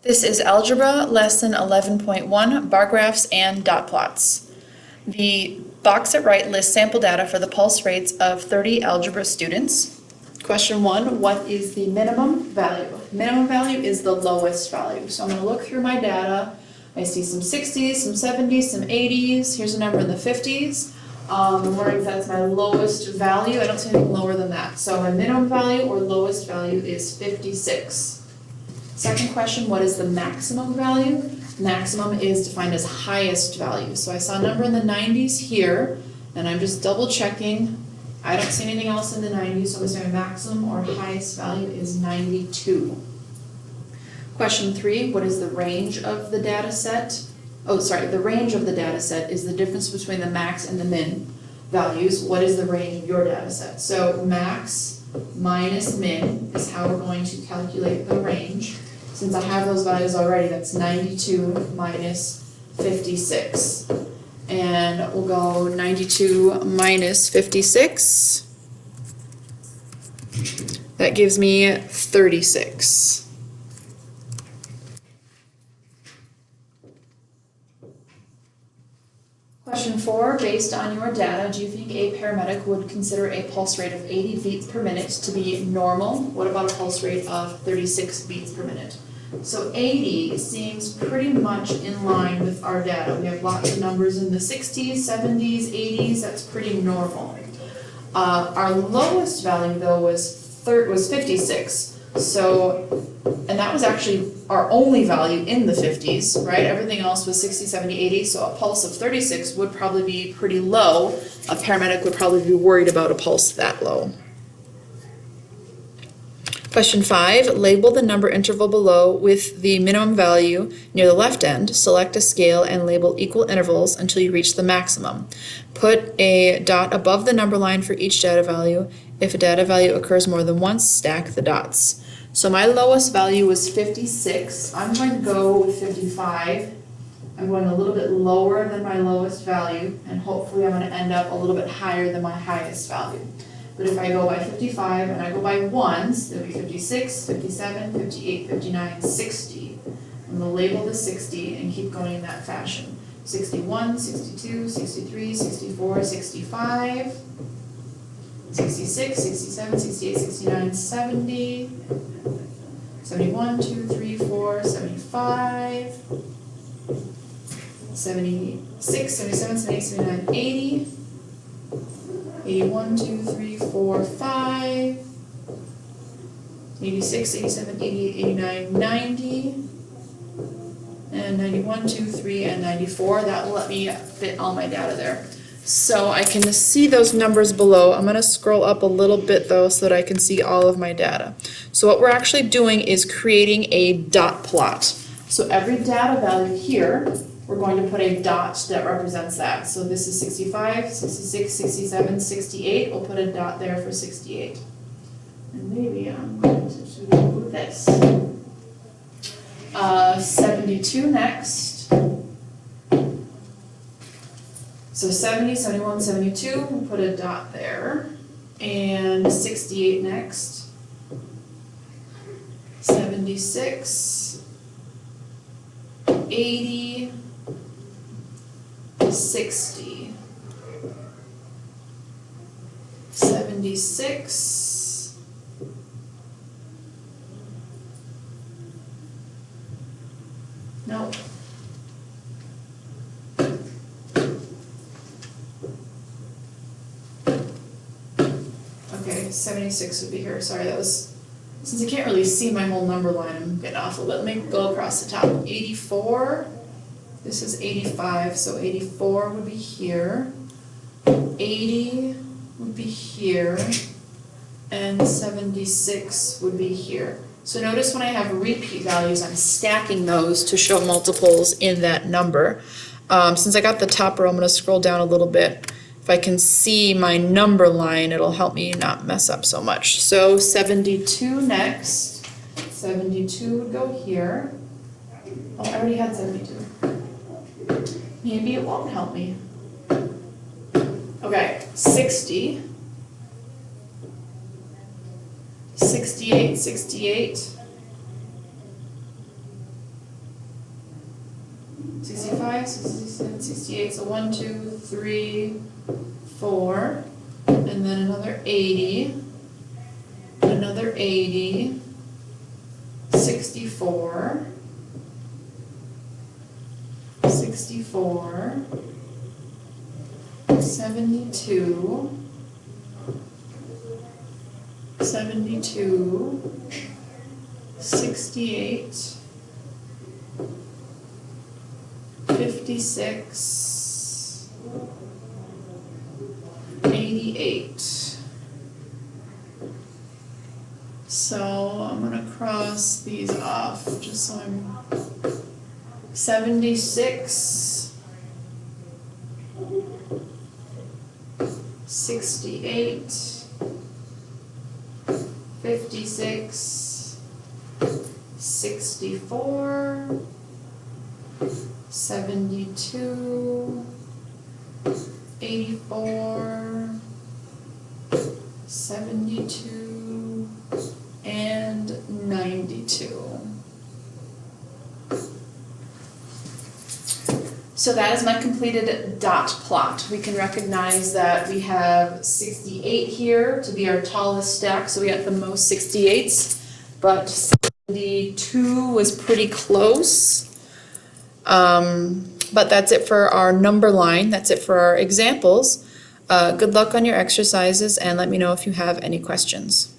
This is Algebra, Lesson 11.1, Bar Graphs and Dot Plots. The box at right lists sample data for the pulse rates of 30 algebra students. Question 1, what is the minimum value? Minimum value is the lowest value. So I'm going to look through my data. I see some 60s, some 70s, some 80s. Here's a number in the 50s. I'm wondering if that's my lowest value. I don't see anything lower than that. So my minimum value or lowest value is 56. Second question, what is the maximum value? Maximum is defined as highest value. So I saw a number in the 90s here, and I'm just double checking. I don't see anything else in the 90s, so I'm going to say my maximum or highest value is 92. Question 3, what is the range of the data set? Oh, sorry, the range of the data set is the difference between the max and the min values. What is the range of your data set? So max minus min is how we're going to calculate the range. Since I have those values already, that's 92 minus 56. And we'll go 92 minus 56. That gives me 36. Question 4, based on your data, do you think a paramedic would consider a pulse rate of 80 beats per minute to be normal? What about a pulse rate of 36 beats per minute? So 80 seems pretty much in line with our data. We have lots of numbers in the 60s, 70s, 80s, that's pretty normal. Our lowest value though was 56. So, and that was actually our only value in the 50s, right? Everything else was 60, 70, 80, so a pulse of 36 would probably be pretty low. A paramedic would probably be worried about a pulse that low. Question 5, label the number interval below with the minimum value near the left end. Select a scale and label equal intervals until you reach the maximum. Put a dot above the number line for each data value. If a data value occurs more than once, stack the dots. So my lowest value was 56. I'm going to go with 55. I'm going a little bit lower than my lowest value, and hopefully I'm going to end up a little bit higher than my highest value. But if I go by 55 and I go by ones, it'll be 56, 57, 58, 59, 60. I'm going to label the 60 and keep going in that fashion. 61, 62, 63, 64, 65, 66, 67, 68, 69, 70, 71, 2, 3, 4, 75, 76, 77, 78, 79, 80, 81, 2, 3, 4, 5, 86, 87, 88, 89, 90, and 91, 2, 3, and 94. That will let me fit all my data there. So I can see those numbers below. I'm going to scroll up a little bit though so that I can see all of my data. So what we're actually doing is creating a dot plot. So every data value here, we're going to put a dot that represents that. So this is 65, 66, 67, 68. We'll put a dot there for 68. And maybe I'm going to do this. 72 next. So 70, 71, 72, we'll put a dot there. And 68 next. 76, 80, 60, 76, nope. Okay, 76 would be here. Sorry, that was, since I can't really see my whole number line, I'm getting off a little bit. Let me go across the top. 84. This is 85, so 84 would be here, 80 would be here, and 76 would be here. So notice when I have repeat values, I'm stacking those to show multiples in that number. Since I got the top row, I'm going to scroll down a little bit. If I can see my number line, it'll help me not mess up so much. So 72 next. 72 would go here. Oh, I already had 72. Maybe it won't help me. Okay, 60, 68, 68, 65, 67, 68, so 1, 2, 3, 4, and then another 80, another 80, 64, 64, 72, 72, 68, 56, 88. So I'm gonna cross these off just so I'm 76, 68, 56, 64, 72, 84, 72, and 92. So that is my completed dot plot. We can recognize that we have 68 here to be our tallest stack, so we got the most 68s, but 72 was pretty close. But that's it for our number line. That's it for our examples. Good luck on your exercises, and let me know if you have any questions.